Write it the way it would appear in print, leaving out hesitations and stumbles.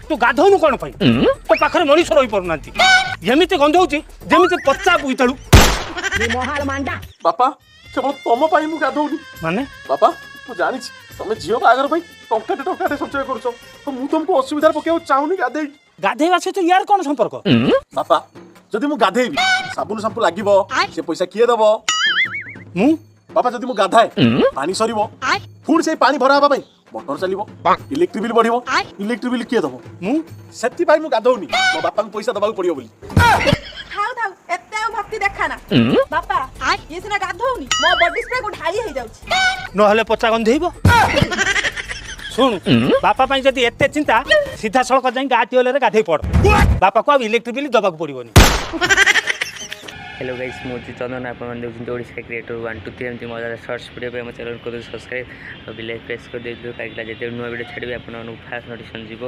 तू गाधौनु कौन पाई तो पाखरे मनीष रही पड़ना एमती गंधौची जेमिति पचा बोईतालु बापा केवल तुम पाई मु गाधौनी माने बापा मु जानी तुम झील बागर भाई टंका संचय कर तो मु तुमको असुविधा पकेव चाहूनी गाधे गाधेवा से तो यार कौन संपर्क बापा जदि मु गाधेबी साबुन शैम्पू लागिबो से पैसा किए दबो मु बापा जदि मु गाधाए पानी सरीबो पुणी से पानी भरा हबा मोटर चलिबो इलेक्ट्रिक बिल बढ़िबो इलेक्ट्रिक बिल किए दबो मु सेति पाई मु गाधौनी मो बापा को पैसा दबाक पड़ियो बोली थाउ थाउ एते भक्ति देखाना बापा ये सिना गाधौनी मो बॉडी स्प्रे को ढाई हे जाउची न हले पचा गंधेइबो सुन बापा पाई जदी एते चिंता सीधा सड़क जाई गाटियोले रे गाधेई पड़ बापा को अब इलेक्ट्रिक बिल दबाक पड़िबोनी हेलो गाइस मोदी चंदन आप ओडिशा क्रिएटर 1 2 3 एमती मजा शॉर्ट्स वीडियो पे हम चैनल को सब्सक्राइब और बेल आइकन प्रेस कर दे कहीं जिते नुआ वीडियो छाड़े आप फास्ट नोटिफिकेशन जीव।